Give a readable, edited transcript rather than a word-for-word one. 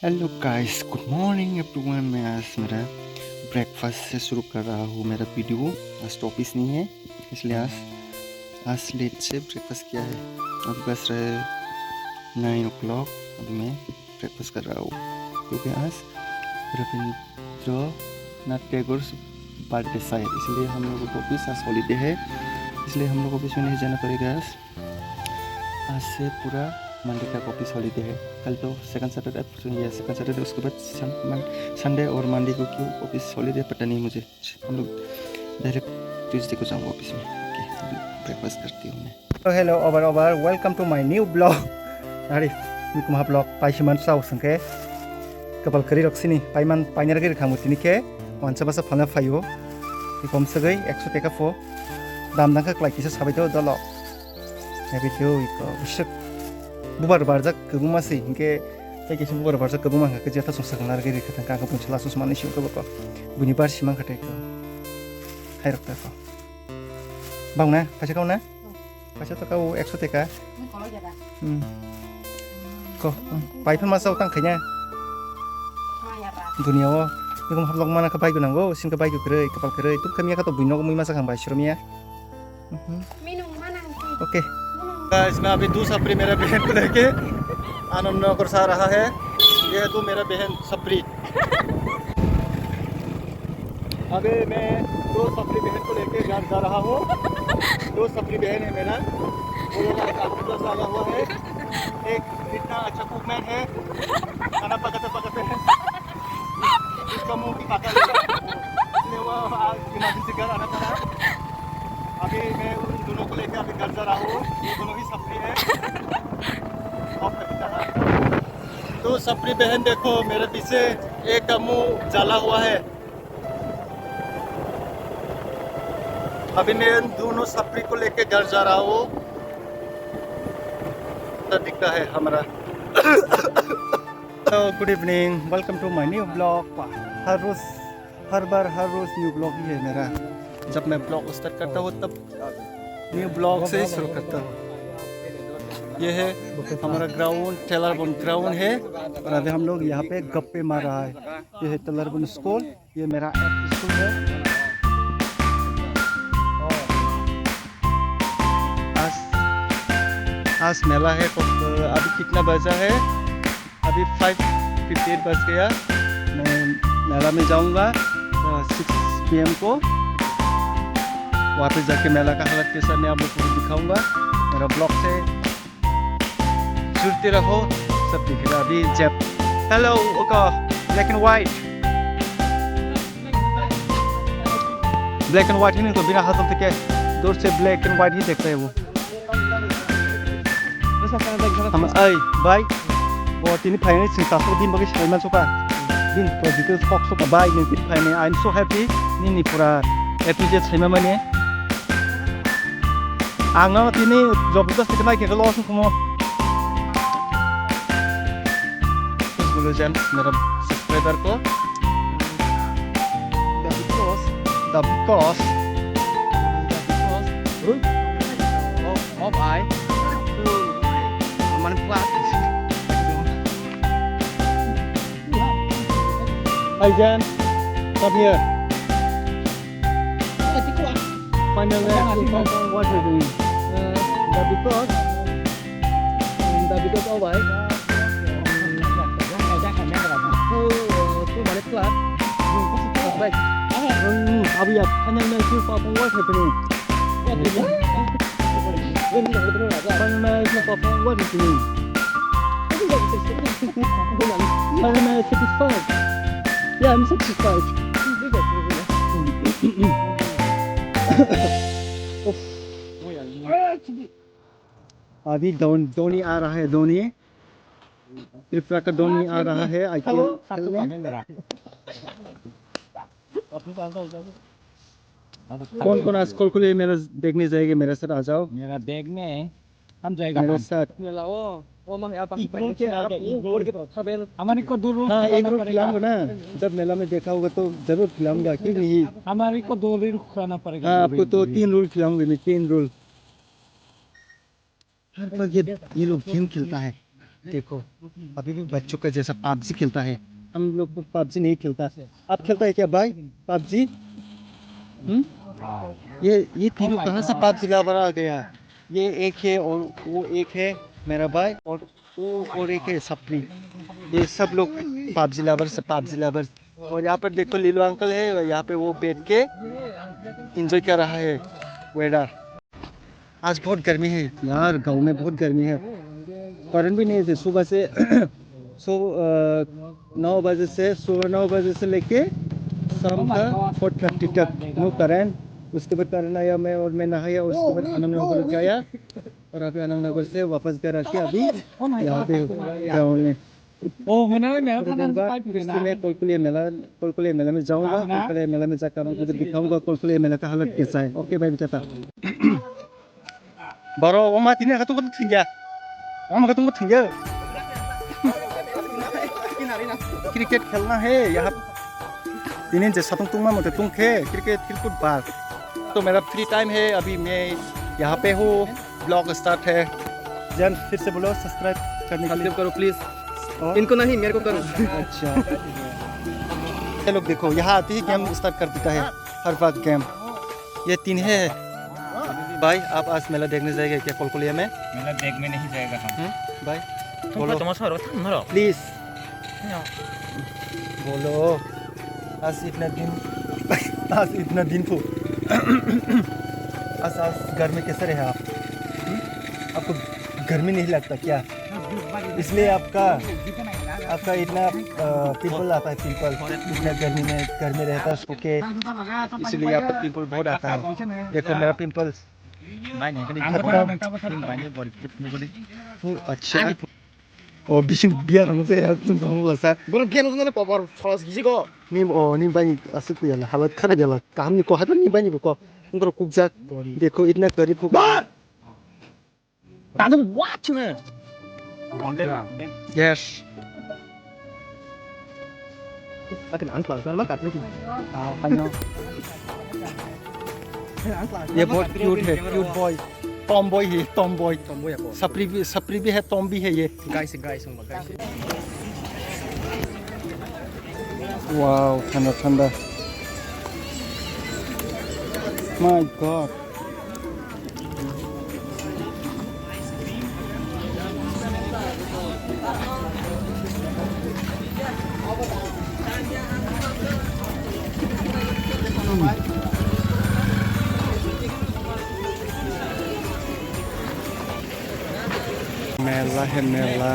Hello guys, good morning everyone. मैं आज मेरा ब्रेकफास्ट से शुरू कर रहा हूँ मेरा वीडियो। आज टॉपिस नहीं है, इसलिए आज लेट से ब्रेकफास्ट किया है। अभी बस रहे 9 o'clock। अभी मैं ब्रेकफास्ट कर रहा हूँ क्योंकि आज रविंद्रनाथ टैगोर बर्थडे है, इसलिए हम लोगों को भी आज हॉलीडे है, इसलिए हम लोग ऑफिस में नहीं जाना पड़ेगा। आज से पूरा मंडे तक ऑफिस हॉलीडे है। कल तो सेकंड सैटरडे, उसके बाद संडे और मंडे को क्यों ऑफिस हॉलीडे पता नहीं मुझे। हम लोग डायरेक्ट ट्यूसडे को जाऊँगा ऑफिस में। ओके, ब्रेकफास्ट करती हूँ मैं। Hello, over. Welcome to my new blog. Arif, mi kumha blog paiman sau sangke. Kapal kari roksini paiman painer kari khamutini ke. Wansa basa phana phayo. Ikom sagai 100 taka fo. Dam dangka klai kisa sabai to dolo. Happy to iko bishak. Bubar barjak kebumasi inke teki sum bubar barjak kebumang ke jata sum saknar kari katan ka kapun chela sus mani shiu ko. Buni bar simang kate ko. Hai rokta ko. Bang na, paisa kau na? Paisa to kau 100 taka. Ko, paipan masau tang kanya. Dunia wo, ikum hablog mana ka bai gunanggo, sin ka bai gerei, kapal gerei. Tu kami ka to buino ko mui masa kang bai shiromia. Minum mana? Okay guys, मैं अभी दूसरा सप्री मेरा बहन को लेके आनंद नगर से आ रहा है। ये है तो मेरा बहन सप्री। अभी मैं दो सप्री बहन को लेके घर जा रहा हूँ। दो सप्री बहन है मेरा, वो लोग अफ्रीका से आया हुआ है। एक इतना अच्छा कुकमैन है, खाना पकाते हैं, इसका मुंह की पाका इसलिए वो आज बिना किसी घर आना पड़ा। अभी मैं उन दोनों को लेकर अभी घर जा रहा हूँ। ये दोनों ही सप्री है। तो सप्री बहन देखो मेरे पीछे, एक का मुंह जाला हुआ है। अभी मैं उन दोनों सप्री को लेकर घर जा रहा हूँ। दिखता है हमारा। Good evening, welcome to my new blog. हर रोज न्यू ब्लॉग ही है मेरा। जब मैं ब्लॉग स्टार्ट करता हूँ तब न्यू ब्लॉग से ही शुरू करता हूँ। ये है हमारा ग्राउंड, टेलरबन ग्राउंड है, और अभी हम लोग यहाँ पे गप्पे मार रहा है। ये है टेलरबन स्कूल, ये मेरा स्कूल है। आज मेला है। अभी कितना बजा है? अभी 5:58 बज गया। मैं मेला में जाऊँगा 6 PM को। वहाँ पे जाके मेला का हालत कैसा मैं आप लोग को दिखाऊंगा। मेरा ब्लॉग से जुड़ते रहो, सब दिखेगा। अभी जब हेलो ओका ब्लैक एंड वाइट ही नहीं तो बिना हाथों के दूर से ब्लैक एंड वाइट ही देखता है वो। हम आई बाई वो तीन फाइनल सिंसासो दिन बगे साइमा सोका दिन पॉजिटिव फॉक्स सोका बाई ने तीन final. I am so happy नि पूरा ए टू जेड साइमा माने आंगा तिनी जबरदस्त के नाइके लॉस को बोलो जेम्स मेरा सब्सक्राइबर को the because of I man plat Hi Jan, come here. Find out what you're doing. The because of I my plat baik. Abi ya, hanya mention apa what happening. What is doing? I'm satisfied. Yeah, I'm satisfied. अभी धोनी आ रहा है। धोनी त्रिपुरा का धोनी आ रहा है। कौन आज कल खुले मेरा देखने जाएंगे? मेरे साथ आ जाओ। मेरा देखने हम जाएगा मेरे साथ। हमारे को दो हाँ, एक रोज खिलाऊंगा ना। जब मेला में देखा होगा तो जरूर खिलाऊंगा, क्यों नहीं। हमारे को 2 दिन खाना पड़ेगा। हाँ, आपको तो 3 रोल खिलाऊंगा मैं, 3 रोल। हर पर ये लोग गेम खेलता है। देखो अभी भी बच्चों का जैसा पबजी खेलता है। हम लोग को पबजी नहीं खेलता। आप खेलता है क्या भाई पबजी? ये तीनों कहाँ से पबजी लवर आ गया? ये एक है और वो एक है मेरा भाई और वो और एक है सपनी। ये सब लोग पबजी लवर्स और यहाँ पर देखो लीलो अंकल है यहाँ पे वो बैठ के एंजॉय कर रहा है वेदर। आज बहुत गर्मी है यार, गांव में बहुत गर्मी है। करंट भी नहीं थे सुबह से 9 बजे से लेके शाम का 4:30 तक नो करंट। उसके बाद करंट आया मैं नहाया, उसके बाद आनंदनगर गया और अभी आनंदनगर से वापस घर आके अभी यहाँ पे गाँव में। Oh, menarik ya. थोड़ी देर बाद फिर मैं कोलकुलिया मेला में जाऊँगा। कोलकुलिया मेला में जाकर आपको दिखाऊंगा कोलकुलिया मेला का हालत कैसा है। ओके भाई बेटा बारो ओमा तिनी का तुम tinggal ओमा का तुम tinggal क्रिकेट खेलना है यहाँ तीन से सतुंग तुंगमा मत तुंग खे क्रिकेट बार। तो मेरा फ्री टाइम है अभी मैं यहाँ पे हूँ। ब्लॉग स्टार्ट है। जन फिर से बोलो सब्सक्राइब करने के लिए करो प्लीज। इनको नहीं मेरे को करो। अच्छा ये लोग देखो यहाँ आते ही गेम स्टार्ट कर देता है हर वक्त गेम। ये तीन है भाई। आप आज मेला देखने जाएगा क्या कोलकुलिया में? मेला देखने नहीं जाएगा हम। भाई बोलो प्लीज बोलो। आज इतना दिन को आज गर्मी कैसे रहे आप? आपको गर्मी नहीं लगता क्या? इसलिए आपका इतना पिंपल आता है। पिंपल इतना गर्मी में घर में रहता है ओके, इसलिए आपका पिंपल बहुत आता है। देखो मेरा पिंपल्स। अच्छा 어 미신 미안한데 하여튼 너무 가사 뭐는 걔는 그냥 봐봐 서서 기지고 님 बानी असुक याला हालत खराब याला काम नहीं को हाथ नहीं बानी को उनको कुकजा देखो इतना गरीब को 나는 watch네 yes 아근 안 좋아 얼마 같네 아니요 ये बहुत क्यूट है क्यूट बॉय टॉम बॉय सप्री भी है टॉम भी है ये गाइस वाओ ठंडा माय गॉड मेला है मेला।